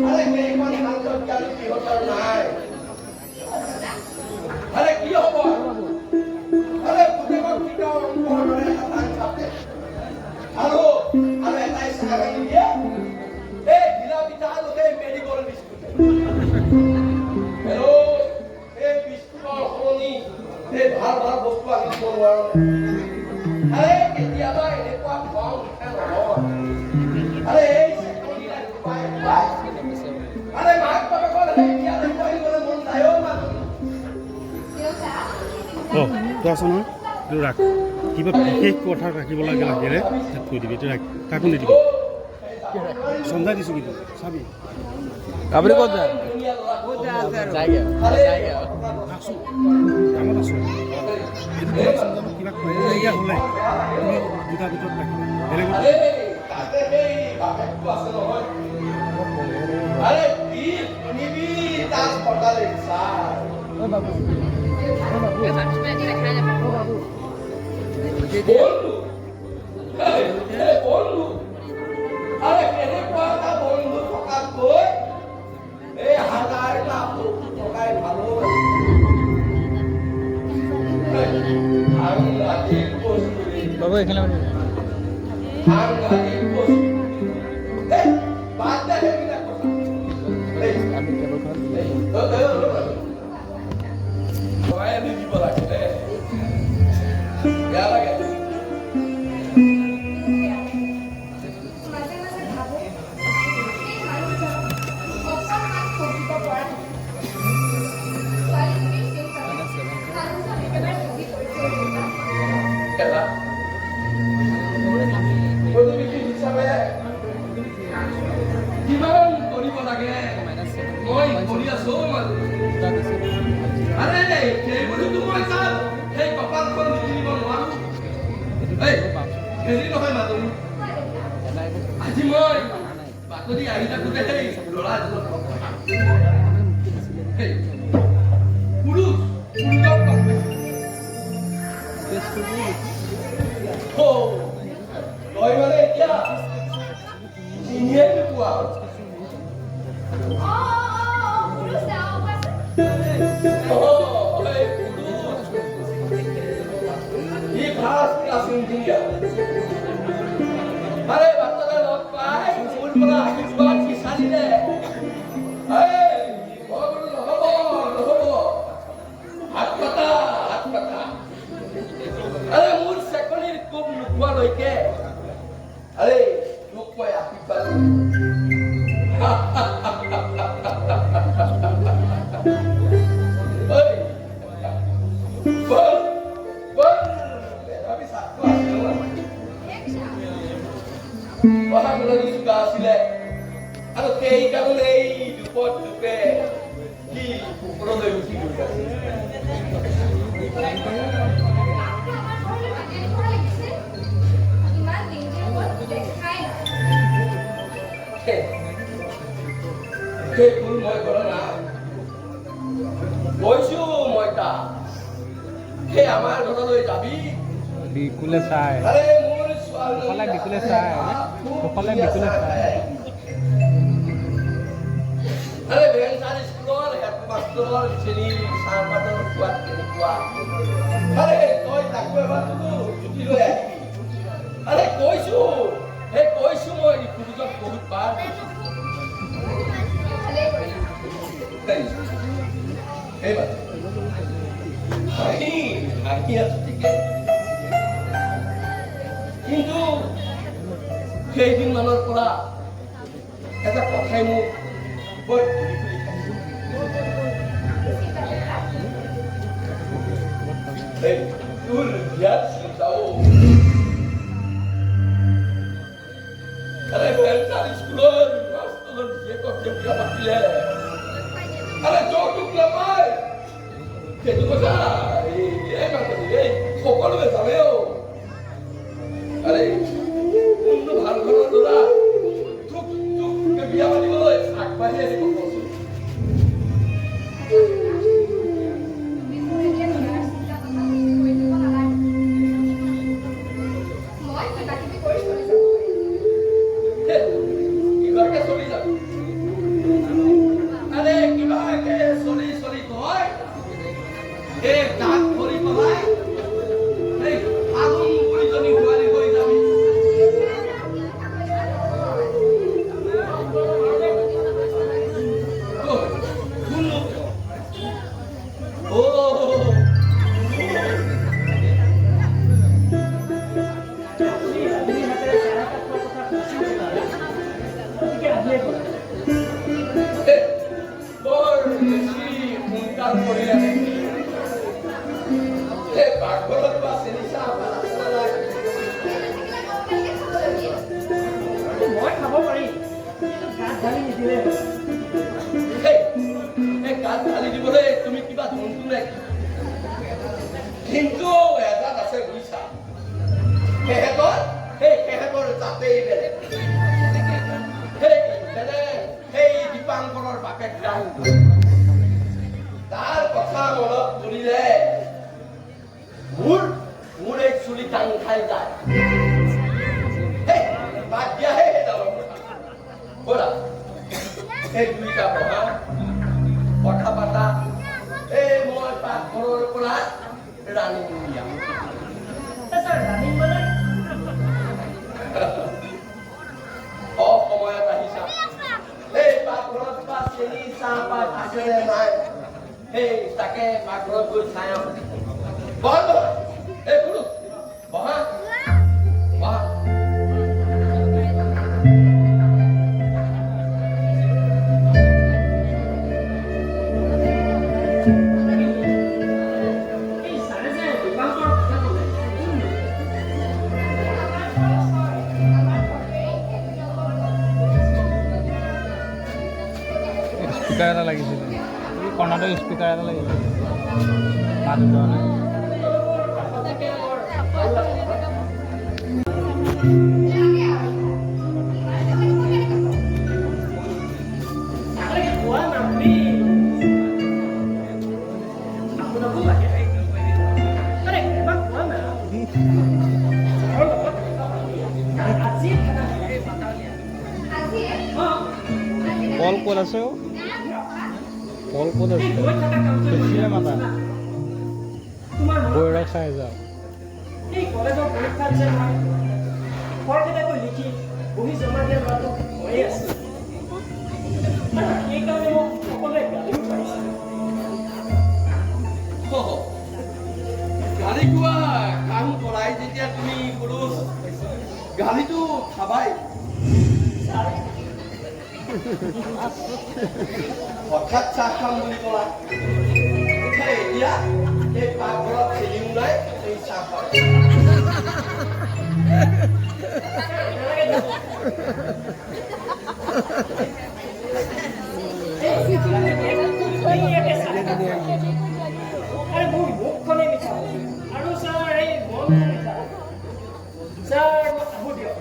আৰে কেইখন শান্তত গালি সিহঁতৰ নাই আৰে কি হ'ব আৰে পুতেকক কিটাও অংকৰে এটা চাপে আৰু এটাই চাই দিয়ে এই ঢিলা পিঠা লোকে মেডিকল বিস্কুট হেল্ল' এই বিস্কুটৰ সলনি এই ভাল ভাল বস্তু আনি দিব নোৱাৰো আৰে কেতিয়াবা এনেকুৱা খং উঠে নহয় আৰে এই চেকনিবিলাক পাই আৰে মাক বাপেকৰ ইয়াতে পঢ়িবলৈ মন যায়ও মানুহ তো আছ নহয় এইটো ৰাখ কিবা বিশেষ কথা ৰাখিব লাগে লাগেৰে থৈ দিবি এইটো ৰাখ কাকো নিদিবি সমজাই দিছোঁ কিন্তু চাবি আপুনি ক'ত যায় আছোঁ কামত আছোঁ এইটো সমজাব কিবা কৰিবলগীয়া হ'লে তুমি দুটা ভিতৰত ৰাখিবা বেলেগত আৰে কি নিবি তাস পটালে স্যাৰ ও বাবু বন্ধু আৰে কেনেকুৱা এটা বন্ধু থকাতকৈ এই হাজাৰটা থকাই ভালো সাংঘাতিক বস্তু বাবু এখানে সাংঘাতিক বস্তু বাদ দে সেইবিলাক কথা আমি কেবলখন সবাই আমি দিব লাগে বেয়া লাগে কিমান কৰিব লাগে মই কৰি আছো আৰে সেইবোৰতো মই চাম সেই কপালখন নিকিনিব নোৱাৰো হেৰি নহয় মানুহ আজি মই বাতৰি আহি থাকোঁতে সেই ল'ৰা এজনক পুৰুষ তই মানে এতিয়া চিনিয়ে নোপোৱা আৰে বাচ্চাৰা লগ পাই ফুল পড়া আশীৰ্বাদ বিচাৰি দে হাত পাতা আৰে মোৰ চেকনিৰ কোপ নোপোৱালৈকে আৰে মোক মই আশীৰ্বাদ Bahagian juga silek. Kalau kei kamu lei dupot dupe di perlu lebih juga. Kei pun mau corona. Boisu mau ta. Kei amar corona loi jabi. di kule sai kepala di kule sai kepala di kule sai Ada dengan sari sekolah ya pastor sini sama dengan kuat ini kuat. Ada koi tak koi batu tu cuti lo ya. Ada koi su mau ini kudu jam covid bar. Hebat. Hai ya sedikit. কিন্তু সেইদিন মানৰ পৰা এটা কথাই মোক বৰ তোৰ বিয়াত যাওঁ আৰে বেলচাৰ স্কুলৰ মাষ্টৰৰ জীয়েকক বিয়া পাতিলে আৰে যৌতুক নাপায় সেইটো কথা এই সকলোৱে জানে আৰে কোনটো ভাল ঘৰৰ ল'ৰা তোক বিয়া পাতিবলৈ আগবাঢ়ি আহিব কৈছো ইবাৰকে চলি যাব পাকঘৰত বা চেনি চাহ আছে নে নাই? মই খাব পাৰিম গাত ঢালি নিদিলে এই গাত ঢালি দিবলৈ তুমি কিবা ধনটো নাই কিন্তু এজাত আছে বুজিছা সেহেঁতৰ জাতেই বেলেগ সেই দীপাংকৰৰ বাপেক তাৰ কথা মনত পৰিলে মোৰ এই চুলি টান খাই যায় বাদ দিয়াহে সেই ডাঙৰ কথা ব'লা সেই দুইটা বহা কথা পাতা এই মই পাকঘৰৰ পৰা ৰাণী উলিয়াম অসময়ত আহিছা এই পাকঘৰত বা চেনি চাহপাত আছেনে নাই সেই তাকে পাকঘৰত গৈ চাই আহোঁ বহা এই পুৰুষ বহা বহা স্পিকাৰ এটা লাগিছিল কৰ্ণাটক স্পিকাৰ এটা লাগিছিল মাত উঠোৱা কল ক'ত আছে কল ক'ত আছে বেছিয়ে মাতা বৈৰক চাই যাওঁ এই কলেজৰ পৰীক্ষাত যে মই ফৰ্মকেইটাকৈ লিখি বহি জমা দিয়া ল'ৰাটো হৈয়ে আছে সেইকাৰণে মোক সকলোৱে গালিও পাৰিছে গালি কোৱা কাম কৰাই যেতিয়া তুমি পুৰুষ গালিটো খাবাই হঠাৎ চাহ খাম বুলি ক'লা এতিয়া এই পাকঘৰত চেলিও নাই এই চাহ খাম মোৰ মুখখনে মিঠা আৰু ছাৰ এই মনটো মিঠা ছাৰ মই আহোঁ দিয়ক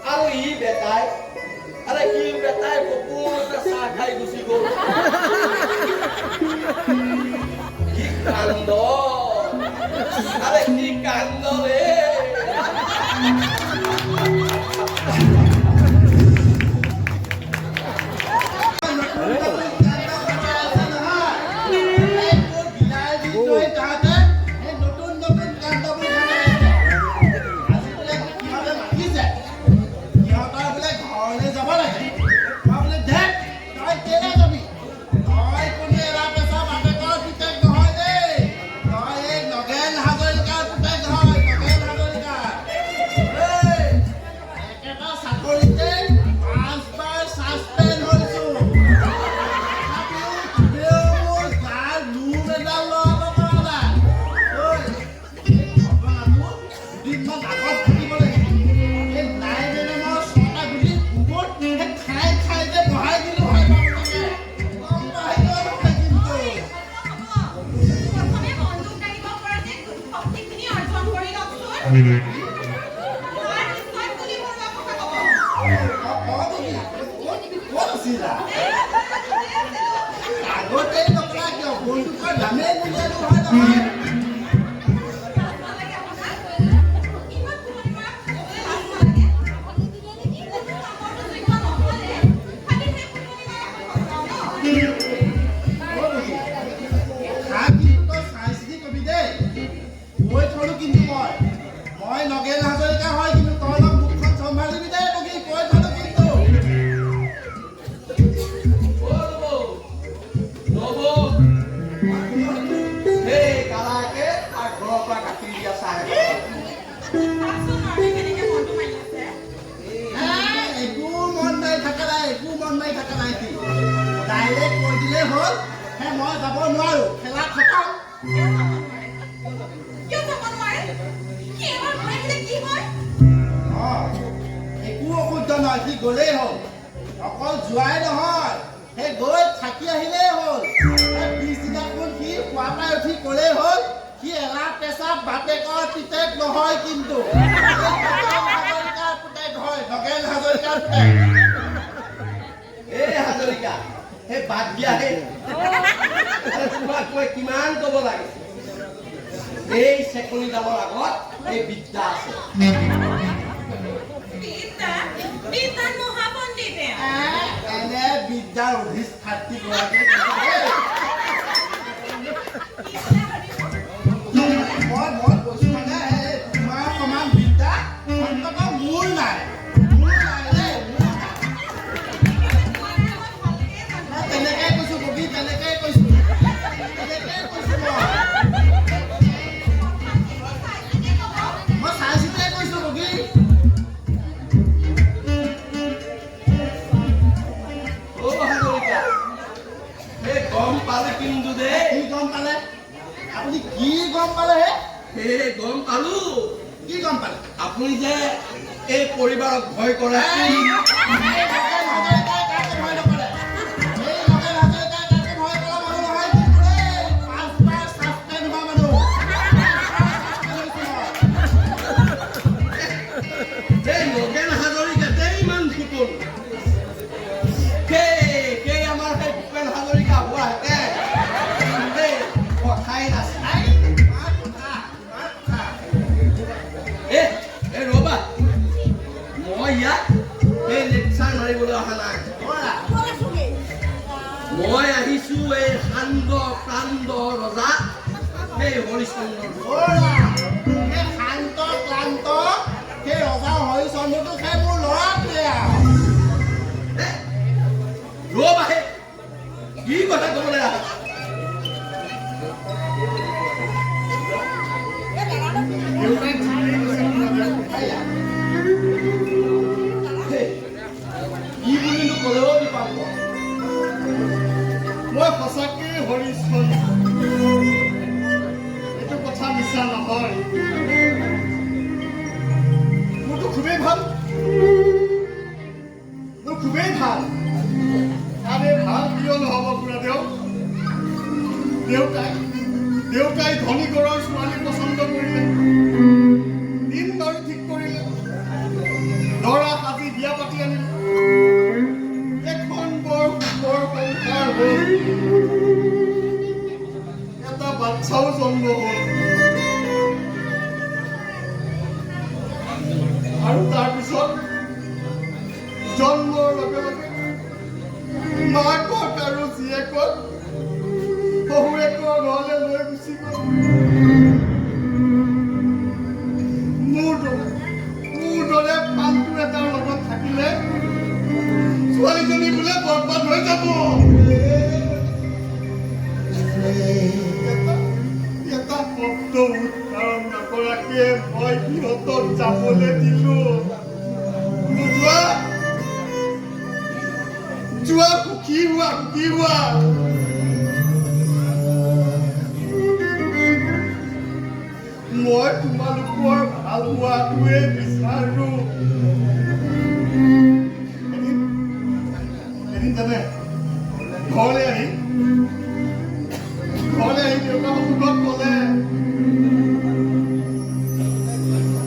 আৰু ই বেটাই আৰে কি বেটাই কপুৰতে চাহ খাই গুচি গ'ল কি কান্দ আৰে কি কান্দ ৰে মই নগেন সেই কালাকে তাৰ ঘৰৰ পৰা গাখীৰ দিয়া চাহ একো মন নাই থকা নাই ডাইৰেক্ট কৈ দিলে হ'ল হে মই যাব নোৱাৰো খেলা খতম একো অসুবিধা নহয় সি গ'লেই হ'ল অকল যোৱাই নহয় সেই গৈ থাকি আহিলেই হ'ল পিছদিনাখন সি শুৱা পাই উঠি ক'লেই হ'ল সি এলা পেচাব বাপেকৰ পিতেক নহয় কিন্তু হাজৰিকাৰ পুতেক হয় নগেন হাজৰিকাৰ পুতেক এই হাজৰিকা সেই বাদ দিয়া হে তোমাক মই কিমান ক'ব লাগে এই চেকনিডালৰ আগত এই বিদ্যা আছে এনে বিদ্যাৰ অধিষ্ঠাত্ৰী গৰাকী মই কৈছো মানে তোমাৰ সমান বিদ্যা অন্ততঃ মোৰ নাই তেনেকে কৈছো কবি তেনেকে কৈছো মই চাই চিতিয়ে কৈছো কবি গম পালে কিন্তু দে কি গম পালে আপুনি কি গম পালে হে গম পালো কি গম পালে আপুনি যে এই পৰিবাৰক ভয় কৰে মই আহিছো এই শান্ত প্ৰান্ত ৰজা সেই হৰিচন্দ্ৰ শান্ত ক্লান্ত সেই ৰজা হৰিচন্দ্ৰটো সেই মোৰ ল'ৰাটোৱে ৰবাহে কি কথা ক'বলৈ আহা কি বুলিনো ক'লেও বিপাক মই সঁচাকে হৰিচন্দ্ৰ এইটো কথা মিছা নহয় মোৰতো খুবেই ভাল আৰে ভাল কিয় নহ'ব খুৰাদেউ দেউতাই ধনী ঘৰৰ ছোৱালী পচন্দ কৰিলে দিন বাৰু ঠিক কৰিলে ল'ৰা সাজি বিয়া পাতি আনিলে এখন বৰ সুন্দৰ সংসাৰ হ'ল এটা বাচ্চাও জন্ম হ'ল আৰু তাৰপিছত জন্মৰ লগে লগে মাকক আৰু জীয়েকক শহুৰেকৰ ঘৰলৈ লৈ গুচি গ'ল মোৰ দৰে পালটো এটাৰ লগত থাকিলে ছোৱালীজনী বোলে বৰবাদ হৈ যাব এটা শব্দ উচ্চাৰণ নকৰাকে মই সিহঁতক যাবলৈ দিলো যোৱা সুখী হোৱা মই তোমালোকৰ ভাল হোৱাটোৱে বিচাৰো এদিন জানে ঘৰলৈ আহি দেউতা সন্মুখত ক'লে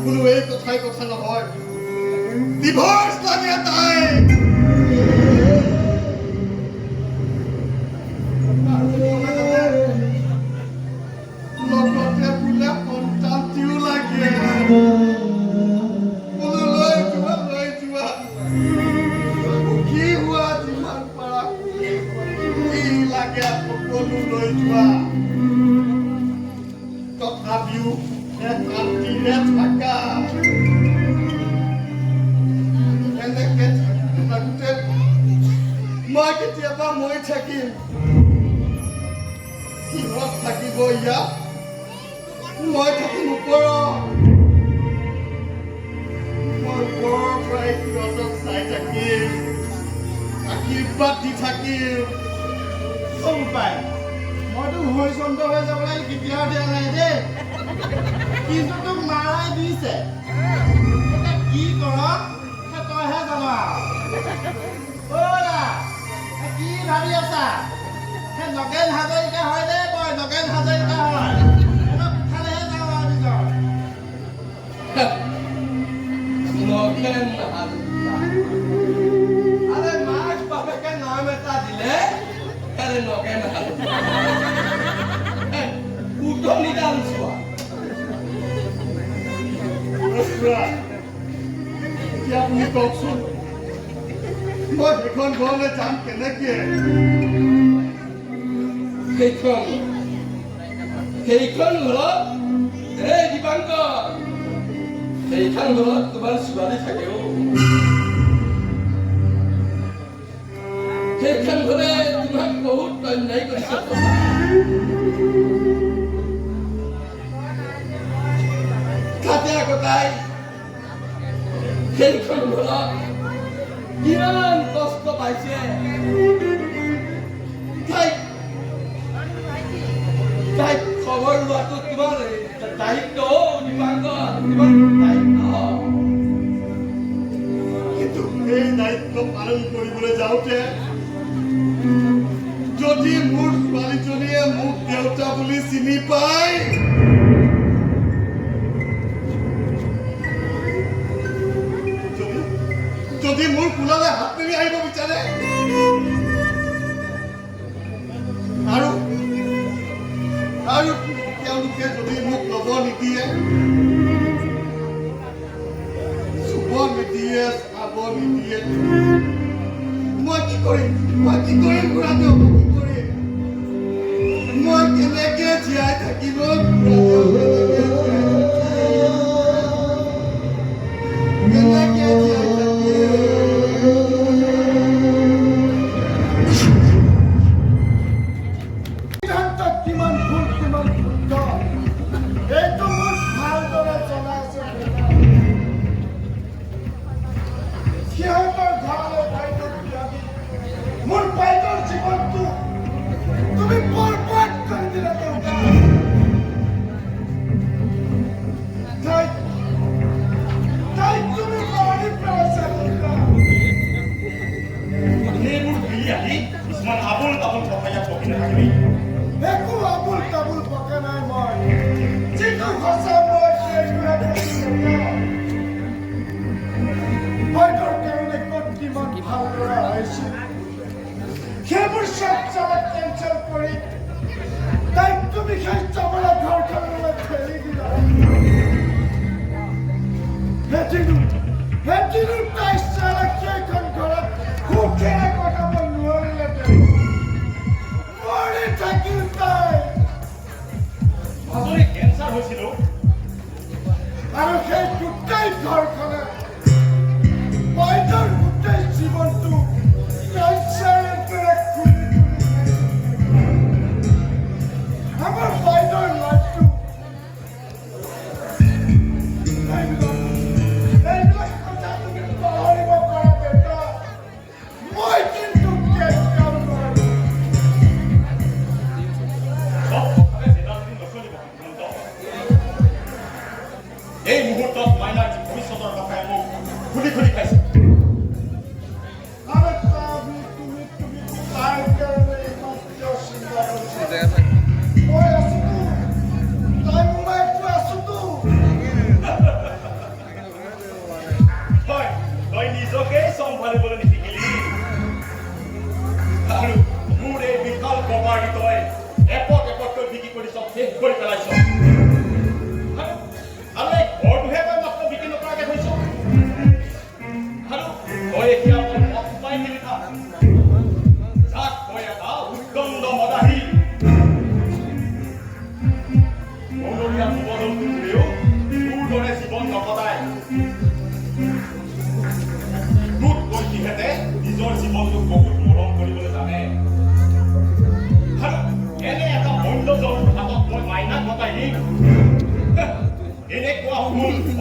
বোলো এই কথাই কথা নহয় ডিভৰ্চ লাগে তাই লগতে বোলে সন্তানটিও লাগে বোলো লৈ যোৱা সুখী হোৱা যিমান পাৰা কি লাগে সকলো লৈ যোৱা তথাপিও শান্তিৰে থাকা এনেকে থাকোঁতে মই কেতিয়াবা মই থাকিম ইয়াত মই থাকিম ওপৰত মই ওপৰৰ পৰাই সিহঁতক চাই থাকিম আশীৰ্বাদ দি থাকিম চব পাই মইতো হৰিচন্দ্ৰ হৈ যাবলৈ কেতিয়াও দিয়া নাই দেই কিন্তু তোক মাৰাই দিছে এতিয়া কি কৰ তইহে জানা কি ভাবি আছা নগেন হাজৰিকা হয় দেই মই নগেন হাজৰিকা হয় পিঠালেহে যাওঁ আৰু নগেন হাজৰিকা আৰে মাছ বাপেকে নাম এটা দিলে আৰে নগেন হাজৰিকা উঠনি দাম চোৱা এতিয়া আপুনি কওকচোন মই সেইখন ঘৰলৈ যাম কেনেকে সেইখন ঘৰত এই দীপাংকৰ সেইখন ঘৰত তোমাৰ ছোৱালী থাকে সেইখন ঘৰে তোমাক বহুত অন্যায় কৰিছে তাতে আকৌ তাই সেইখন ঘৰত কিমান কষ্ট পাইছে তাইক খবৰ লোৱাটো তোমাৰ দায়িত্ব দীপাংকৰ তোমাৰ দায়িত্ব কিন্তু এই দায়িত্ব পালন কৰিবলৈ যাওঁতে যদি মোৰ ছোৱালীজনীয়ে মোক দেউতা বুলি চিনি পায় যদি মোৰ কোলালে হাত মেলি আহিব বিচাৰে আৰু তেওঁলোকে যদি মোক ল'ব নিদিয়ে চুব নিদিয়ে চাব নিদিয়ে মই কি কৰিম খুৰাদেউ কি কৰিম মই কেনেকে জীয়াই থাকিব কেনেকে জীয়াই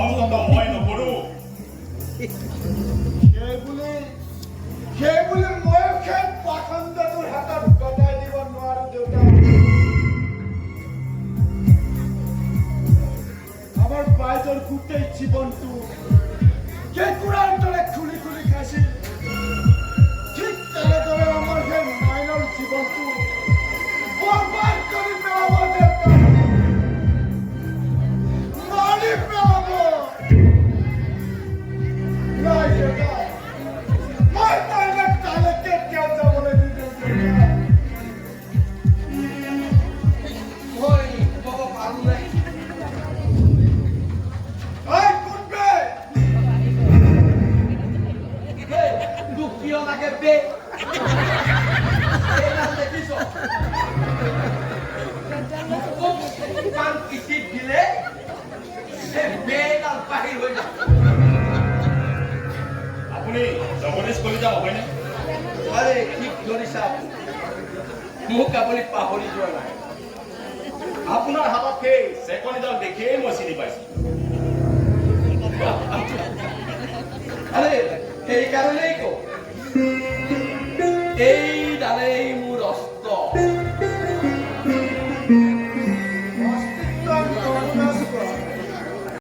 অন্তত মই নকৰোঁ। সেইবুলি মই সেই পাখণ্ডটোৰ হাতত গতাই দিব নোৱাৰো দেউতা। আমাৰ বাইদেউৰ গোটেই জীৱনটো কেঁকুৰাৰ দৰে খুলি খুলি খাইছিল। ঠিক তেনেদৰে আমাৰ সেই মাইনৰ জীৱনটো বৰবাদ কৰি পেলাব দেউতা। মাৰি পেলাব। নাই দেউতা, মই তাইলে তালে কেতিয়াও যাবলৈ নিদিওঁ দেউতা। মই ক'ব পাৰোঁ নাই। ঐ কোনবে? এই দুখ কিয় লাগে বে? এইডাল দেখিছ? মোক কাণ পিঠিত দিলে এই বেডাল বাহিৰ হৈ যায়। আপুনি জগদীশ কলিতা হয়নে? আৰে ঠিক ধৰিছা। মোক আপুনি পাহৰি যোৱা নাই। আপোনাৰ হাতত সেই চেকনিডাল দেখিয়েই মই চিনি পাইছোঁ। আৰে সেইকাৰণেই কওঁ এই